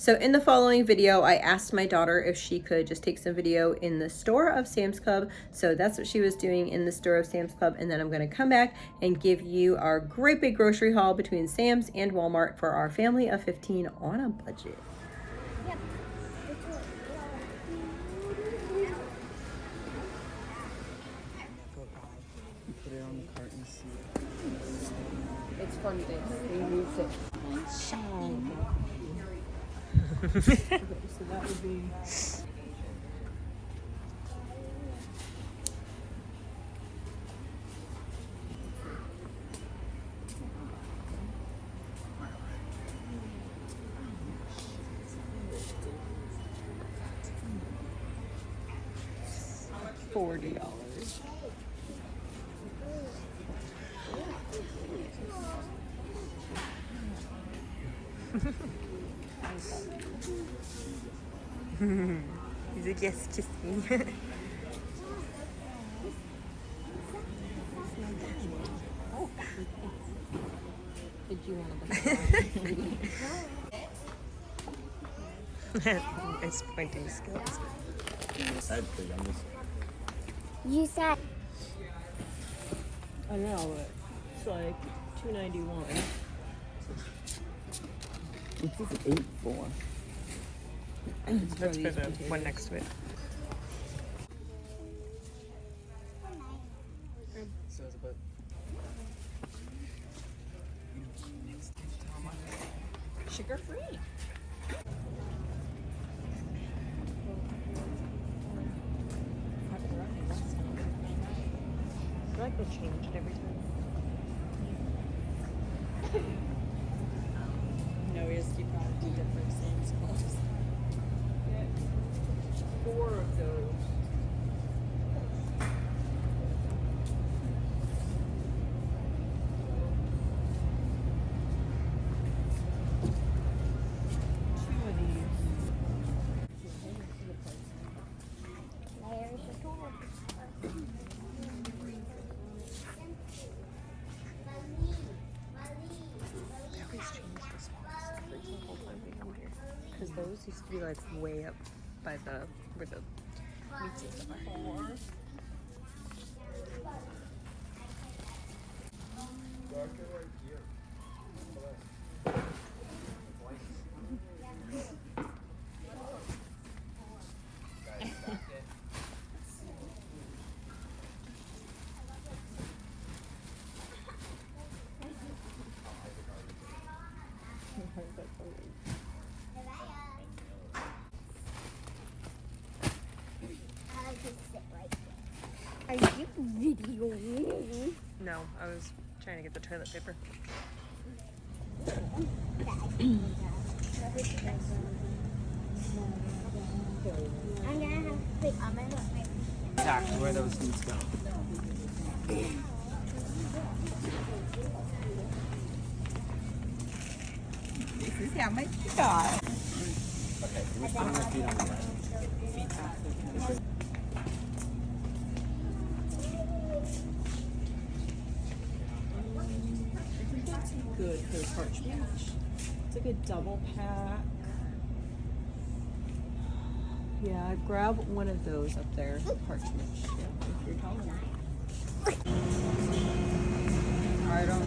So in the following video, I asked my daughter if she could just take some video in the store of Sam's Club. So that's what she was doing in the store of Sam's Club. And then I'm gonna come back and give you our great big grocery haul between Sam's and Walmart for our family of 15 on a budget. Put it on the cart and see. It's fun, they use it. So that would be $40. He's like, yes, kiss me. Did you want to It's pointing skills. You said. I know, but it's like $2.91. This is 8 for. That's for the one next to it. So it's about Sugar free. I feel like they change it every time. no, we just keep on do different Sam's Clubs. Get 4 of those. Because those used to be like way up by the where the meats and stuff are. Are you videoing? No, I was trying to get the toilet paper. I'm gonna have to put on my lip. Exactly where those things go. This is how much you got. Okay, we're just putting my feet on the ground. Feet back. Good for the parchment. It's like a double pack. Yeah, grab one of those up there. Parchment. Yeah, if you're tall enough. Alright, I'm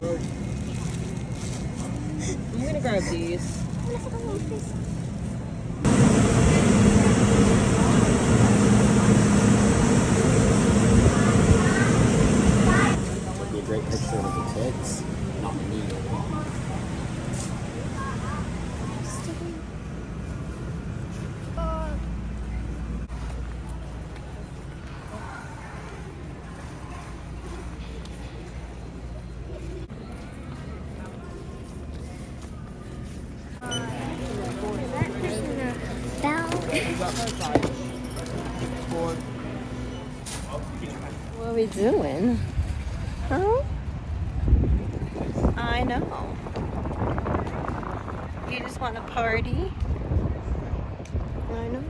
gonna grab these. That would be a great picture of the kids, not me. What are we doing? Huh? I know. You just want to party? I know.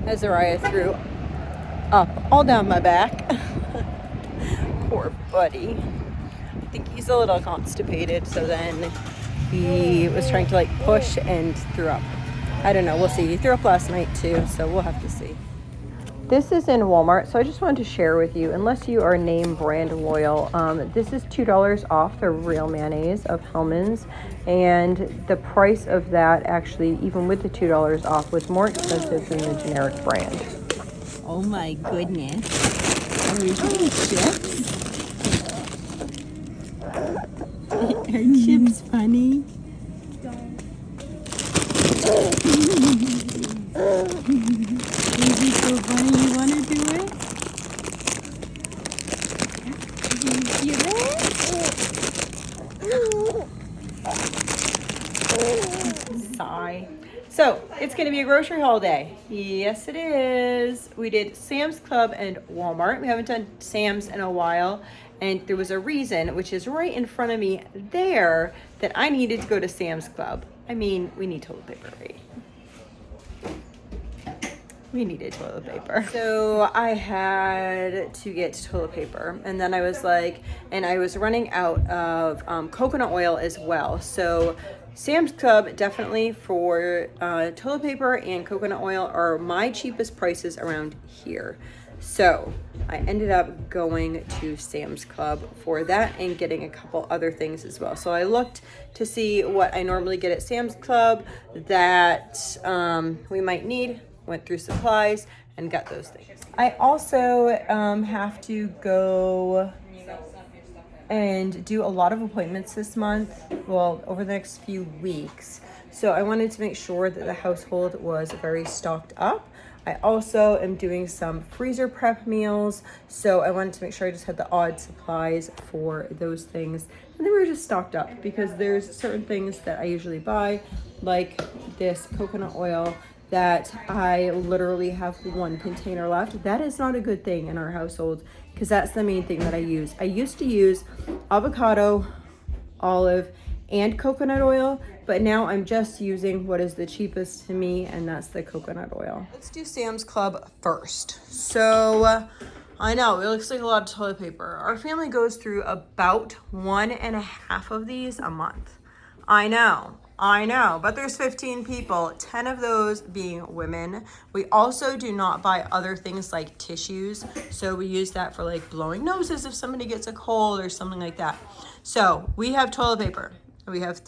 Azariah threw up all down my back. Poor buddy. I think he's a little constipated, so then he was trying to like push and threw up. I don't know. We'll see. He threw up last night too, so we'll have to see. This is in Walmart, so I just wanted to share with you, unless you are name brand loyal, this is $2 off the real mayonnaise of Hellmann's, and the price of that actually, even with the $2 off, was more expensive than the generic brand. Oh my goodness. Are we eating chips? Are chips funny? Is it so funny you want to do it? You do it? Sigh. So it's going to be a grocery haul day. Yes, it is. We did Sam's Club and Walmart. We haven't done Sam's in a while, and there was a reason, which is right in front of me there, that I needed to go to Sam's Club. I mean, we need toilet paper, right? We needed toilet paper. So I had to get toilet paper, and then I was like, and I was running out of coconut oil as well. So Sam's Club definitely for toilet paper and coconut oil are my cheapest prices around here. So I ended up going to Sam's Club for that and getting a couple other things as well. So I looked to see what I normally get at Sam's Club that we might need, went through supplies and got those things. I also have to go and do a lot of appointments this month, well, over the next few weeks. So I wanted to make sure that the household was very stocked up. I also am doing some freezer prep meals, so I wanted to make sure I just had the odd supplies for those things. And then we were just stocked up because there's certain things that I usually buy, like this coconut oil that I literally have one container left. That is not a good thing in our household because that's the main thing that I use. I used to use avocado, olive, and coconut oil, but now I'm just using what is the cheapest to me, and that's the coconut oil. Let's do Sam's Club first. So I know it looks like a lot of toilet paper. Our family goes through about 1.5 of these a month. I know, but there's 15 people, 10 of those being women. We also do not buy other things like tissues, so we use that for like blowing noses if somebody gets a cold or something like that. So we have toilet paper. We have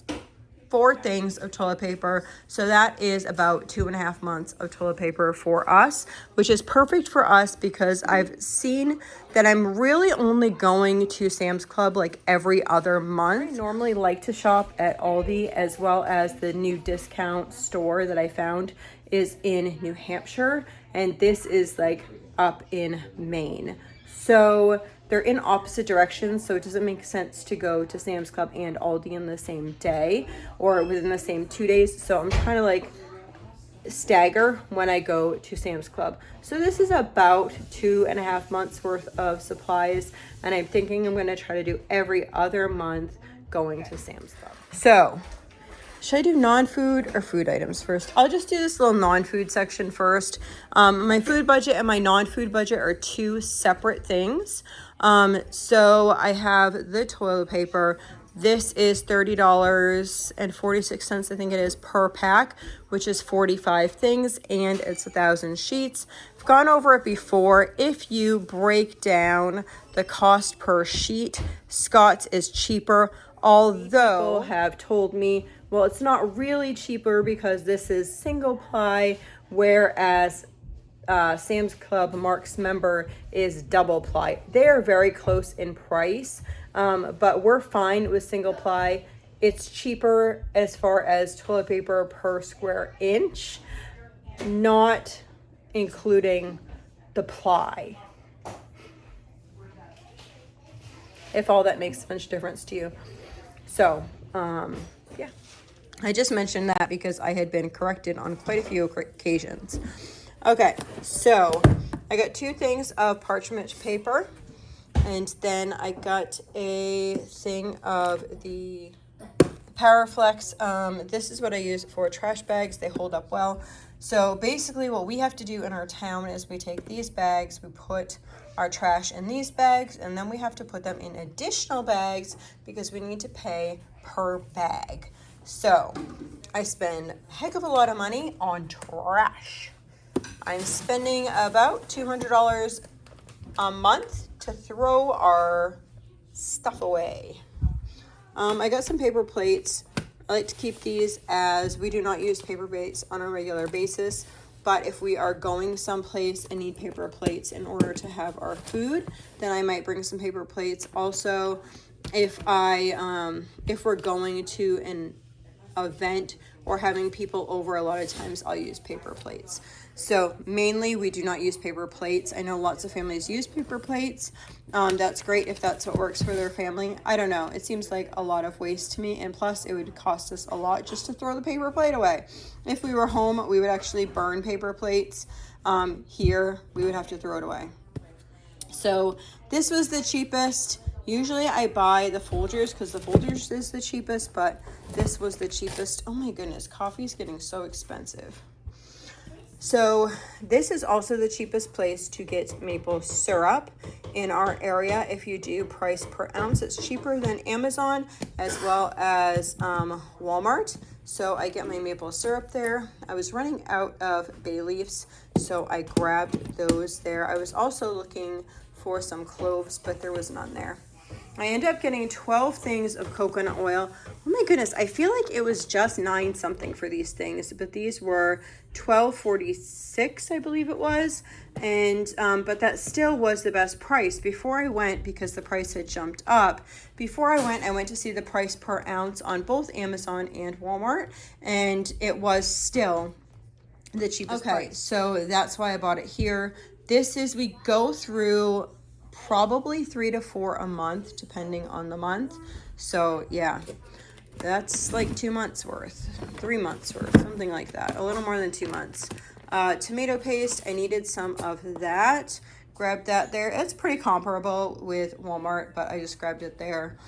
4 things of toilet paper, so that is about 2.5 months of toilet paper for us, which is perfect for us because I've seen that I'm really only going to Sam's Club like every other month. I normally like to shop at Aldi, as well as the new discount store that I found is in New Hampshire, and this is like up in Maine. So they're in opposite directions, so it doesn't make sense to go to Sam's Club and Aldi in the same day or within the same 2 days. So I'm trying to like stagger when I go to Sam's Club. So this is about 2.5 months worth of supplies, and I'm thinking I'm going to try to do every other month going to Sam's Club. So should I do non-food or food items first? I'll just do this little non-food section first. My food budget and my non-food budget are 2 separate things. So I have the toilet paper. This is $30.46, I think it is, per pack, which is 45 things, and it's 1,000 sheets. I've gone over it before. If you break down the cost per sheet, Scott's is cheaper, although people have told me, well, it's not really cheaper because this is single ply, whereas Sam's Club Mark's member is double ply. They are very close in price, but we're fine with single ply. It's cheaper as far as toilet paper per square inch, not including the ply. If all that makes much difference to you. So, yeah. I just mentioned that because I had been corrected on quite a few occasions. Okay, so I got 2 things of parchment paper, and then I got a thing of the Powerflex. This is what I use for trash bags. They hold up well. So basically what we have to do in our town is we take these bags, we put our trash in these bags, and then we have to put them in additional bags because we need to pay per bag. So I spend a heck of a lot of money on trash. I'm spending about $200 a month to throw our stuff away. I got some paper plates. I like to keep these as we do not use paper plates on a regular basis. But if we are going someplace and need paper plates in order to have our food, then I might bring some paper plates. Also, if we're going to an event or having people over, a lot of times I'll use paper plates. So mainly we do not use paper plates. I know lots of families use paper plates. That's great if that's what works for their family. I don't know. It seems like a lot of waste to me, and plus it would cost us a lot just to throw the paper plate away. If we were home, we would actually burn paper plates. Here, we would have to throw it away. So this was the cheapest. Usually I buy the Folgers because the Folgers is the cheapest, but this was the cheapest. Oh my goodness, coffee's getting so expensive. So this is also the cheapest place to get maple syrup in our area. If you do price per ounce, it's cheaper than Amazon as well as Walmart. So I get my maple syrup there. I was running out of bay leaves, so I grabbed those there. I was also looking for some cloves, but there was none there. I ended up getting 12 things of coconut oil. Oh my goodness, I feel like it was just 9 something for these things, but these were $12.46, I believe it was. And but that still was the best price. Before I went, because the price had jumped up, I went to see the price per ounce on both Amazon and Walmart, and it was still the cheapest price. So that's why I bought it here. We go through probably 3 to 4 a month, depending on the month. So yeah, that's like 2 months worth, 3 months worth, something like that, a little more than 2 months. Tomato paste, I needed some of that. Grabbed that there. It's pretty comparable with Walmart, but I just grabbed it there.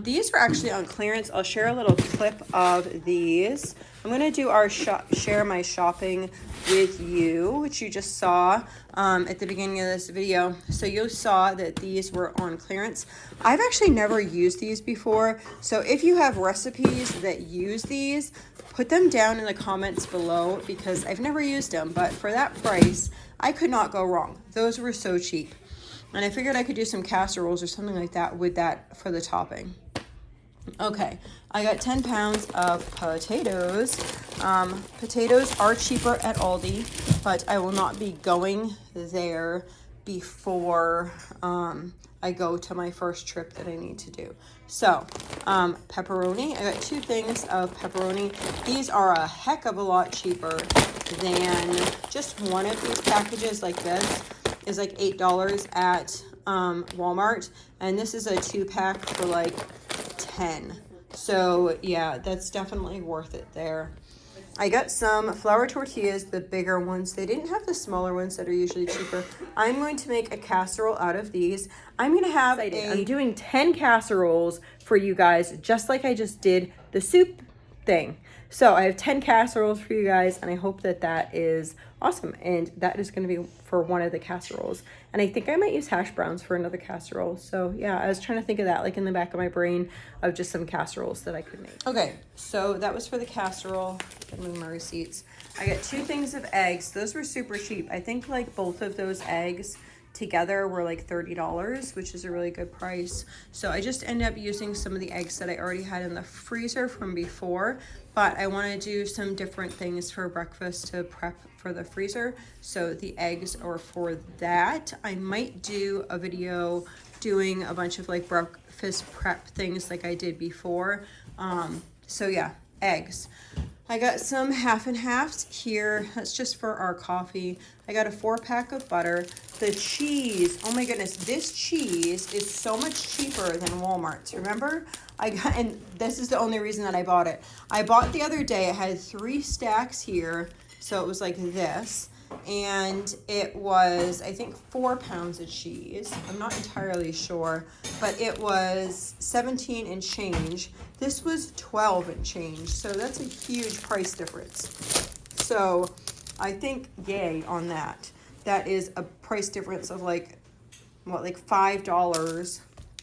These were actually on clearance. I'll share a little clip of these. I'm going to do our share my shopping with you, which you just saw at the beginning of this video. So you saw that these were on clearance. I've actually never used these before. So if you have recipes that use these, put them down in the comments below because I've never used them. But for that price, I could not go wrong. Those were so cheap. And I figured I could do some casseroles or something like that with that for the topping. Okay, I got 10 pounds of potatoes. Potatoes are cheaper at Aldi, but I will not be going there before I go to my first trip that I need to do. So, pepperoni. I got 2 things of pepperoni. These are a heck of a lot cheaper than just one of these packages like this is like $8 at Walmart. And this is a 2-pack for like 10. So yeah, that's definitely worth it there. I got some flour tortillas, the bigger ones. They didn't have the smaller ones that are usually cheaper. I'm going to make a casserole out of these. I'm doing 10 casseroles for you guys, just like I just did the soup thing. So I have 10 casseroles for you guys, and I hope that that is awesome. And that is going to be for one of the casseroles. And I think I might use hash browns for another casserole. So yeah, I was trying to think of that, like in the back of my brain, of just some casseroles that I could make. Okay, so that was for the casserole. Get my receipts. I got 2 things of eggs. Those were super cheap. I think like both of those eggs together were like $30, which is a really good price. So I just ended up using some of the eggs that I already had in the freezer from before, but I want to do some different things for breakfast to prep for the freezer. So the eggs are for that. I might do a video doing a bunch of like breakfast prep things like I did before. So yeah, eggs. I got some half and halves here. That's just for our coffee. I got a 4-pack of butter. The cheese, oh my goodness, this cheese is so much cheaper than Walmart's. Remember? And this is the only reason that I bought it. I bought the other day, it had 3 stacks here. So it was like this. And it was, I think, 4 pounds of cheese. I'm not entirely sure, but it was 17 and change. This was 12 and change, so that's a huge price difference. So I think yay on that. That is a price difference of like, what, like $5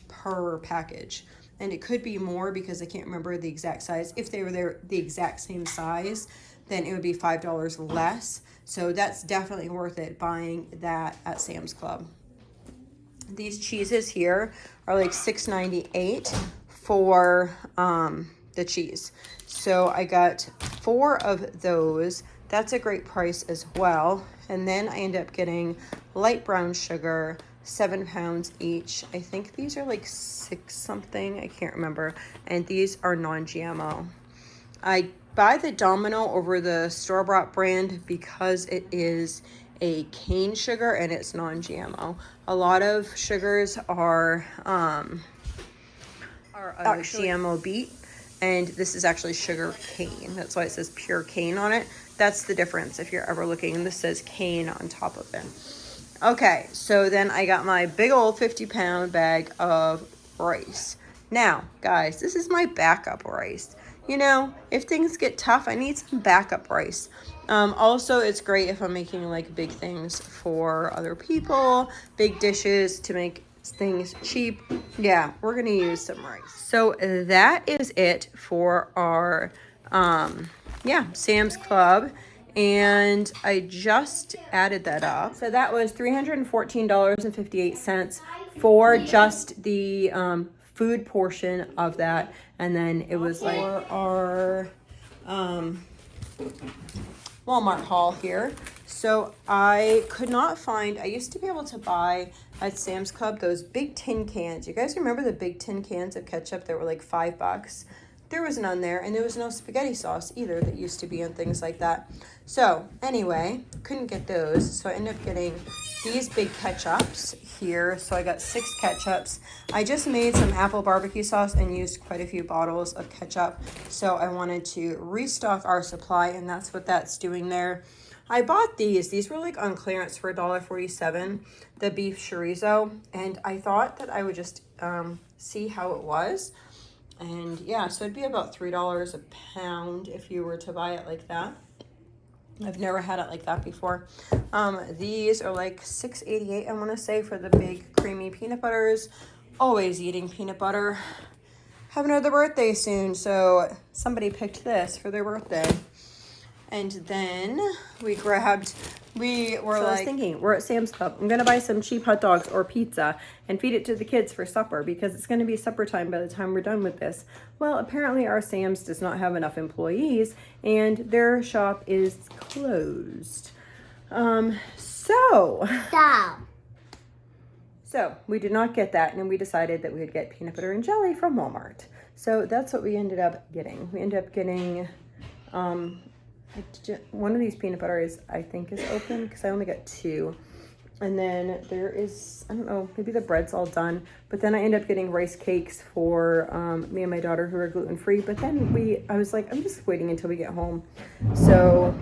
per package. and it could be more because I can't remember the exact size. If they were the exact same size, then it would be $5 less. So that's definitely worth it buying that at Sam's Club. These cheeses here are like $6.98 for the cheese. So I got 4 of those. That's a great price as well. And then I end up getting light brown sugar, 7 pounds each. I think these are like 6 something. I can't remember. And these are non-GMO. I buy the Domino over the store-bought brand because it is a cane sugar and it's non-GMO. A lot of sugars are actually GMO beet, and this is actually sugar cane. That's why it says pure cane on it. That's the difference if you're ever looking. This says cane on top of it. Okay, so then I got my big old 50-pound bag of rice. Now, guys, this is my backup rice. You know, if things get tough, I need some backup rice. Also, it's great if I'm making like big things for other people, big dishes to make things cheap. Yeah, we're gonna use some rice. So that is it for our Sam's Club, and I just added that up. So that was $314.58 for just the food portion of that, and then it was like for our Walmart haul here. So I could not find, I used to be able to buy at Sam's Club those big tin cans. You guys remember the big tin cans of ketchup that were like $5? There was none there, and there was no spaghetti sauce either that used to be in things like that. So anyway, couldn't get those. So I ended up getting these big ketchups here. So I got 6 ketchups. I just made some apple barbecue sauce and used quite a few bottles of ketchup. So I wanted to restock our supply, and that's what that's doing there. I bought these. These were like on clearance for $1.47, the beef chorizo. And I thought that I would just see how it was. And yeah, so it'd be about $3 a pound if you were to buy it like that. I've never had it like that before. These are like $6.88, I want to say, for the big creamy peanut butters. Always eating peanut butter. Have another birthday soon, so somebody picked this for their birthday. And then we were I was thinking, we're at Sam's Club. I'm going to buy some cheap hot dogs or pizza and feed it to the kids for supper because it's going to be supper time by the time we're done with this. Well, apparently our Sam's does not have enough employees and their shop is closed. So we did not get that, and we decided that we would get peanut butter and jelly from Walmart. So that's what we ended up getting. We ended up getting one of these peanut butters I think is open because I only got 2. And then there is, I don't know, maybe the bread's all done. But then I ended up getting rice cakes for me and my daughter who are gluten-free. But then I was like, I'm just waiting until we get home. So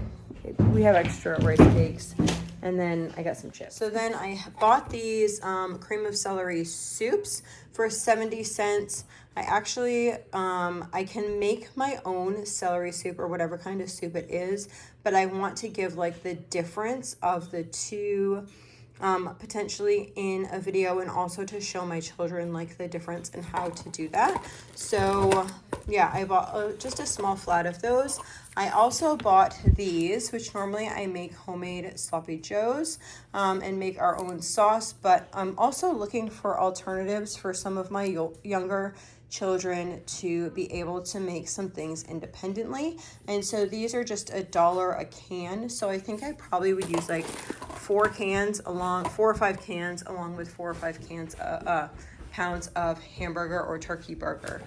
we have extra rice cakes. And then I got some chips. So then I bought these cream of celery soups for 70 cents. I actually, I can make my own celery soup or whatever kind of soup it is, but I want to give like the difference of the two potentially in a video, and also to show my children like the difference and how to do that. So yeah, I bought just a small flat of those. I also bought these, which normally I make homemade sloppy joes and make our own sauce, but I'm also looking for alternatives for some of my younger children to be able to make some things independently. And so these are just $1 a can. So I think I probably would use like 4 or 5 cans along with 4 or 5 cans pounds of hamburger or turkey burger.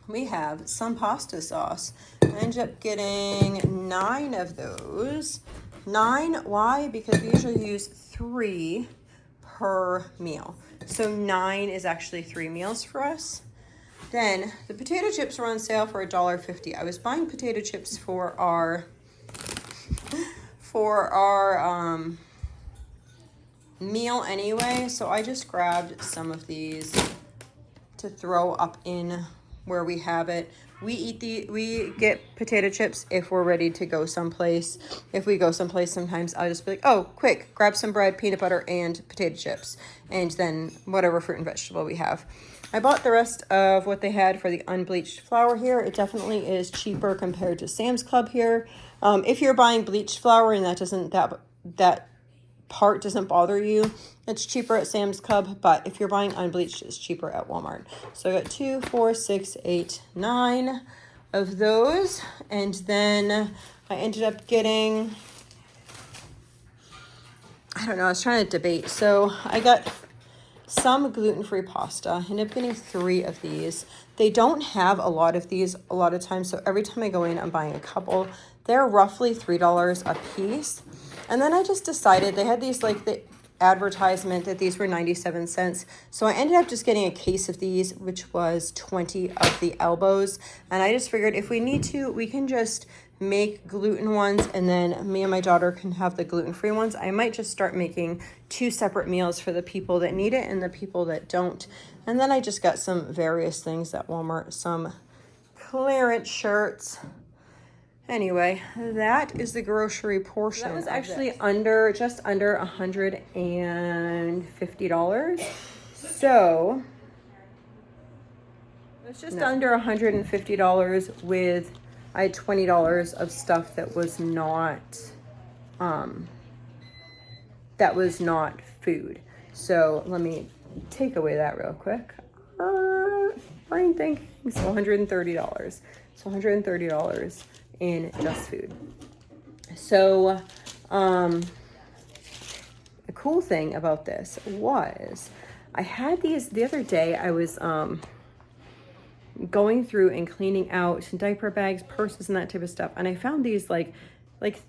We have some pasta sauce. I ended up getting 9 of those. 9, why? Because we usually use 3 per meal. So 9 is actually 3 meals for us. Then the potato chips were on sale for $1.50. I was buying potato chips for our meal anyway, so I just grabbed some of these to throw up in where we have it. We get potato chips if we're ready to go someplace. If we go someplace, sometimes I'll just be like, oh, quick, grab some bread, peanut butter, and potato chips. And then whatever fruit and vegetable we have. I bought the rest of what they had for the unbleached flour here. It definitely is cheaper compared to Sam's Club here. If you're buying bleached flour and that part doesn't bother you, it's cheaper at Sam's Club, but if you're buying unbleached, it's cheaper at Walmart. So I got 2, 4, 6, 8, 9 of those, and then I ended up getting, I don't know, I was trying to debate. So I got some gluten-free pasta. I ended up getting 3 of these. They don't have a lot of these a lot of times, so every time I go in, I'm buying a couple. They're roughly $3 a piece. And then I just decided, they had these, like, the advertisement that these were 97 cents. So I ended up just getting a case of these, which was 20 of the elbows. And I just figured if we need to, we can just make gluten ones, and then me and my daughter can have the gluten-free ones. I might just start making 2 separate meals for the people that need it and the people that don't. And then I just got some various things at Walmart, some clearance shirts. Anyway, that is the grocery portion. That was actually just under $150. So it's just under $150 with, I had $20 of stuff that was not food. So let me take away that real quick. Brain thinking. So $130. So $130 in just food. So a cool thing about this was I had these the other day. I was going through and cleaning out diaper bags, purses, and that type of stuff, and I found these like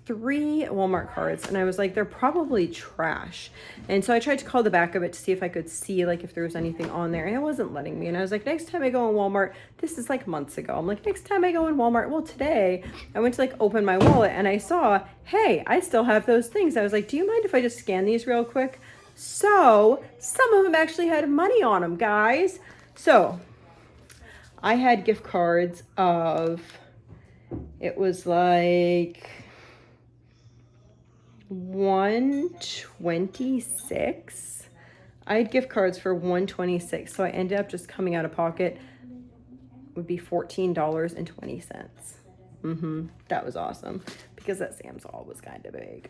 3 Walmart cards, and I was like, they're probably trash. And so I tried to call the back of it to see if I could see like if there was anything on there, and it wasn't letting me. And I was like, next time I go in Walmart, this is like months ago, I'm like, next time I go in Walmart, well, today I went to like open my wallet and I saw, hey, I still have those things. I was like, do you mind if I just scan these real quick? So some of them actually had money on them, guys. So I had gift cards of, it was like 126. I had gift cards for 126, so I ended up just coming out of pocket would be $14.20. That was awesome because that Sam's haul was kind of big.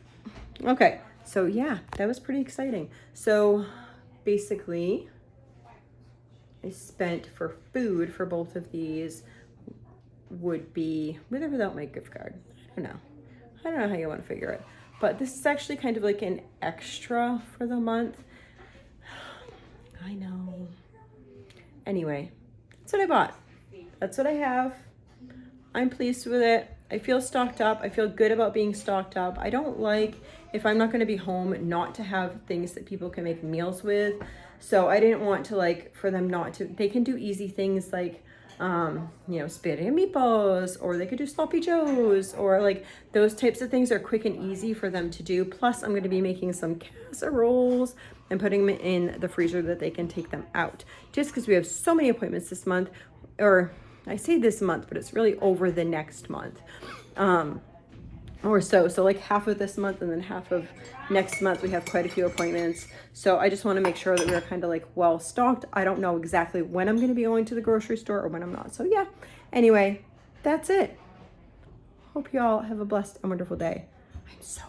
Okay, so yeah, that was pretty exciting. So basically I spent for food for both of these would be with or without my gift card. I don't know how you want to figure it. But this is actually kind of like an extra for the month. I know. Anyway, that's what I bought. That's what I have. I'm pleased with it. I feel stocked up. I feel good about being stocked up. I don't like, if I'm not going to be home, not to have things that people can make meals with. So I didn't want to, like, for them not to, they can do easy things like, you know, spaghetti and meatballs, or they could do sloppy joes, or like those types of things are quick and easy for them to do. Plus I'm going to be making some casseroles and putting them in the freezer that they can take them out, just because we have so many appointments this month, or I say this month, but it's really over the next month. Or so like half of this month and then half of next month we have quite a few appointments. So I just want to make sure that we're kind of like well stocked. I don't know exactly when I'm going to be going to the grocery store or when I'm not. So yeah, anyway, that's it. Hope y'all have a blessed and wonderful day. I'm so